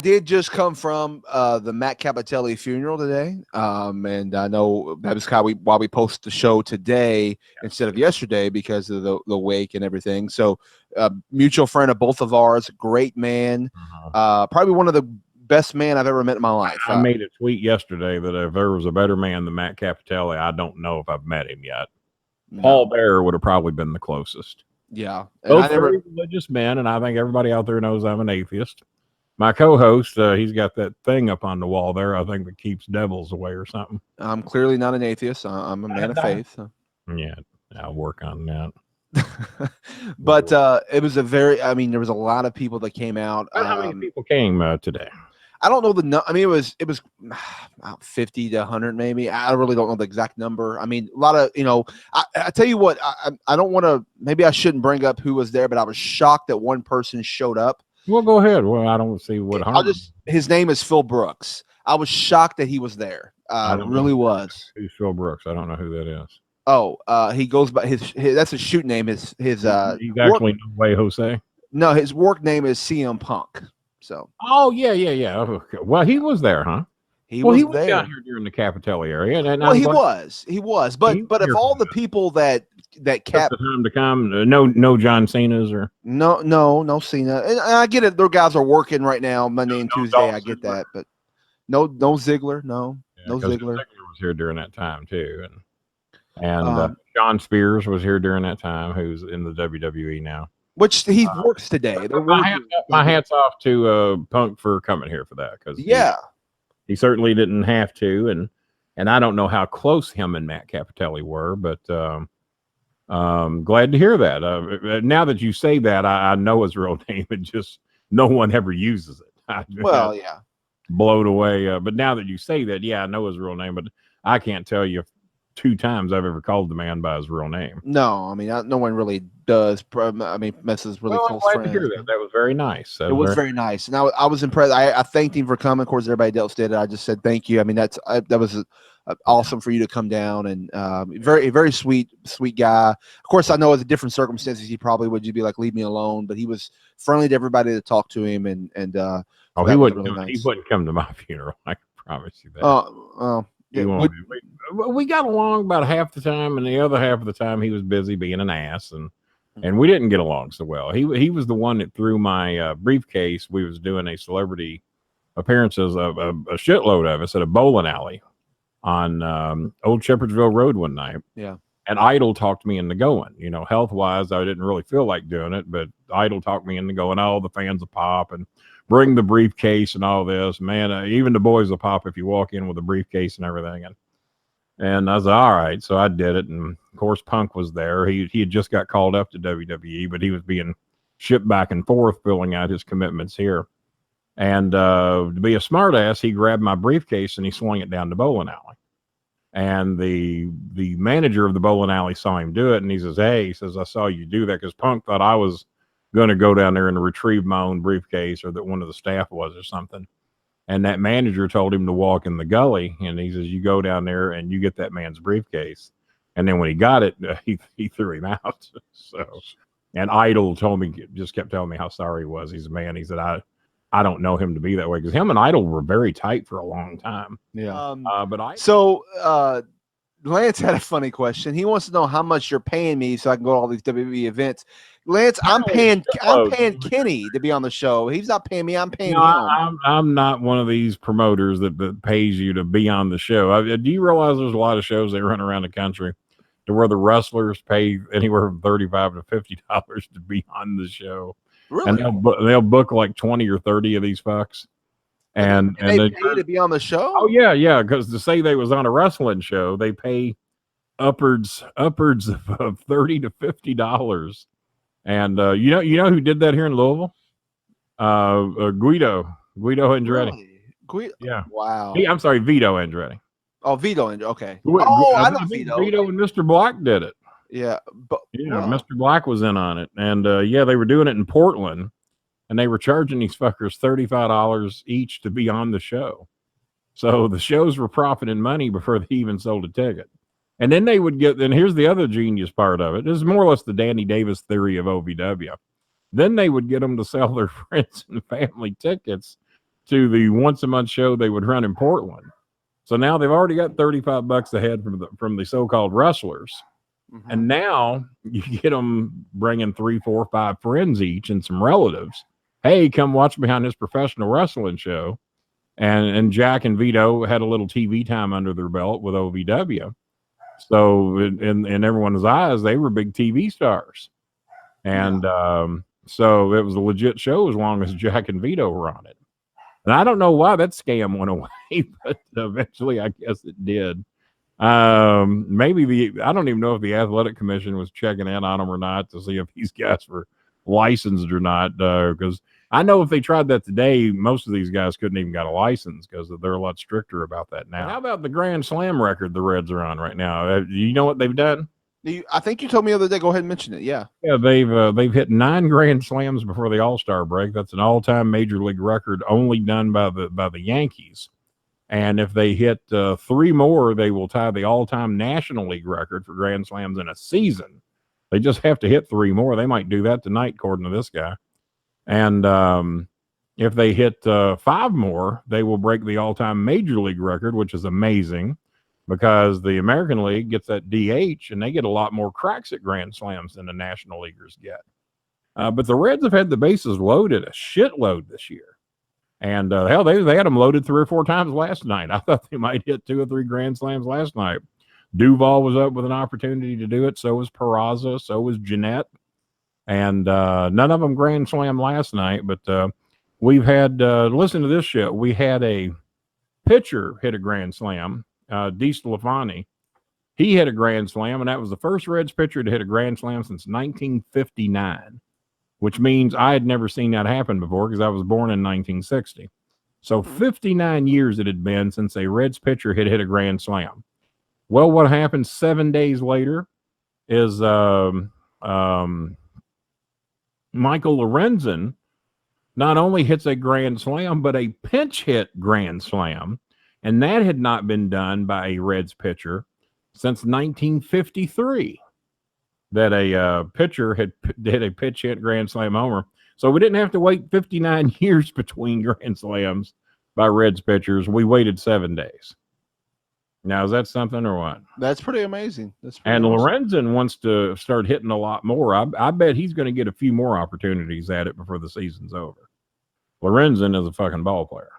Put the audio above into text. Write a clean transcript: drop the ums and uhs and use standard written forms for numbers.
Did just come from the Matt Cappotelli funeral today, and I know that was why we posted the show today instead of yesterday because of the wake and everything. So, mutual friend of both of ours, great man, probably one of the best man I've ever met in my life. I made a tweet yesterday that if there was a better man than Matt Cappotelli, I don't know if I've met him yet. No. Paul Bearer would have probably been the closest. Yeah, and both very religious men, and I think everybody out there knows I'm an atheist. My co-host, he's got that thing up on the wall there, I think, that keeps devils away or something. I'm clearly not an atheist. I'm a man of faith. So. Yeah, I'll work on that. But it was there was a lot of people that came out. How many people came today? I don't know it was 50 to 100 maybe. I really don't know the exact number. I mean, a lot of, I tell you what, I don't want to, maybe I shouldn't bring up who was there, but I was shocked that one person showed up. Well, go ahead. Well, I don't see what. His name is Phil Brooks. I was shocked that he was there. Really was. Who's Phil Brooks? I don't know who that is. Oh, he goes by his that's his shoot name. He's actually No Way Jose. No, his work name is CM Punk. So. Oh yeah. Okay. Well, he was there, huh? He was there. Down here during the Cappotelli area, and he was. But of all the people that kept the time to come, no John Cena's or no Cena, and I get it. Their guys are working right now, Monday and Tuesday. I get that, but no Ziggler, no Ziggler. Ziggler was here during that time too, and John Spears was here during that time, who's in the WWE now. Which he works today. My hat's off to Punk for coming here for that, because he certainly didn't have to, and I don't know how close him and Matt Cappotelli were, but glad to hear that. Now that you say that, I know his real name, and just no one ever uses it. Blown away. But now that you say that, I know his real name, but I can't tell you 2 times I've ever called the man by his real name. No, I mean, no one really does. I mean, messes really close friends. To hear that. That was very nice. It was very nice, and I was impressed. I thanked him for coming. Of course, everybody else did it. I just said thank you. I mean, that was awesome for you to come down, and very sweet guy. Of course, I know in different circumstances he probably would just be like, leave me alone, but he was friendly to everybody to talk to him, and he wouldn't. Really nice. He wouldn't come to my funeral. I can promise you that. We got along about half the time, and the other half of the time he was busy being an ass, and we didn't get along so well. He was the one that threw my briefcase. We was doing a celebrity appearances of a shitload of us at a bowling alley on Old Shepherdsville Road one night. Yeah. And Idol talked me into going. Health wise, I didn't really feel like doing it, but Idol talked me into going. All the fans will pop and bring the briefcase and all this. Man, even the boys will pop if you walk in with a briefcase and everything. And I was like, all right. So I did it. And of course, Punk was there. He had just got called up to WWE, but he was being shipped back and forth, filling out his commitments here. And to be a smartass, he grabbed my briefcase and he swung it down the bowling alley. And the manager of the bowling alley saw him do it. And he says, hey, I saw you do that, because Punk thought I was going to go down there and retrieve my own briefcase, or that one of the staff was or something. And that manager told him to walk in the gully, and he says, you go down there and you get that man's briefcase. And then when he got it, he threw him out. So, and Idol just kept telling me how sorry he was. He's a man. He said, I don't know him to be that way, because him and Idol were very tight for a long time. Yeah. But Lance had a funny question. He wants to know how much you're paying me so I can go to all these WWE events. Lance, I'm paying Kenny to be on the show. He's not paying me. I'm paying him. I'm not one of these promoters that pays you to be on the show. Do you realize there's a lot of shows they run around the country to where the wrestlers pay anywhere from $35 to $50 to be on the show? Really? And they'll book like 20 or 30 of these fucks. And they pay to be on the show? Oh yeah, because to say they was on a wrestling show, they pay upwards of $30 to $50. And you know who did that here in Louisville? Guido Andretti. Really? Yeah. Wow. I'm sorry, Vito Andretti. Oh, Vito Andretti. Okay. I know Vito. Vito and Mr. Black did it. Yeah. But Mr. Black was in on it. And they were doing it in Portland, and they were charging these fuckers $35 each to be on the show. So the shows were profiting money before they even sold a ticket. And then they would get, and here's the other genius part of it. This is more or less the Danny Davis theory of OVW. Then they would get them to sell their friends and family tickets to the once a month show they would run in Portland. So now they've already got $35 ahead from the so-called wrestlers. Mm-hmm. And now you get them bringing 3, 4, 5 friends each and some relatives. Hey, come watch me on this professional wrestling show. And Jack and Vito had a little TV time under their belt with OVW. So in everyone's eyes, they were big TV stars. And so it was a legit show as long as Jack and Vito were on it. And I don't know why that scam went away, but eventually I guess it did. Maybe I don't even know if the athletic commission was checking in on them or not to see if these guys were licensed or not. Because I know if they tried that today, most of these guys couldn't even got a license because they're a lot stricter about that now. But how about the Grand Slam record the Reds are on right now? Do you know what they've done? I think you told me the other day. Go ahead and mention it. Yeah. Yeah, they've hit 9 Grand Slams before the All-Star break. That's an all-time major league record, only done by the Yankees. And if they hit 3 more, they will tie the all-time National League record for Grand Slams in a season. They just have to hit 3 more. They might do that tonight, according to this guy. And if they hit 5 more, they will break the all-time Major League record, which is amazing because the American League gets that DH, and they get a lot more cracks at Grand Slams than the National Leaguers get. But the Reds have had the bases loaded a shitload this year. And hell, they had them loaded 3 or 4 times last night. I thought they might hit 2 or 3 Grand Slams last night. Duval was up with an opportunity to do it. So was Peraza. So was Jeanette. And none of them Grand Slam last night. But we've had, listen to this shit. We had a pitcher hit a Grand Slam, DeStefani. He hit a Grand Slam, and that was the first Reds pitcher to hit a Grand Slam since 1959. Which means I had never seen that happen before because I was born in 1960. So 59 years it had been since a Reds pitcher had hit a Grand Slam. Well, what happened 7 days later is Michael Lorenzen not only hits a Grand Slam, but a pinch hit Grand Slam. And that had not been done by a Reds pitcher since 1953. That a pitcher had hit a pitch hit Grand Slam homer. So we didn't have to wait 59 years between Grand Slams by Reds pitchers. We waited 7 days. Now, is that something or what? That's pretty amazing. And Lorenzen wants to start hitting a lot more. I bet he's going to get a few more opportunities at it before the season's over. Lorenzen is a fucking ball player.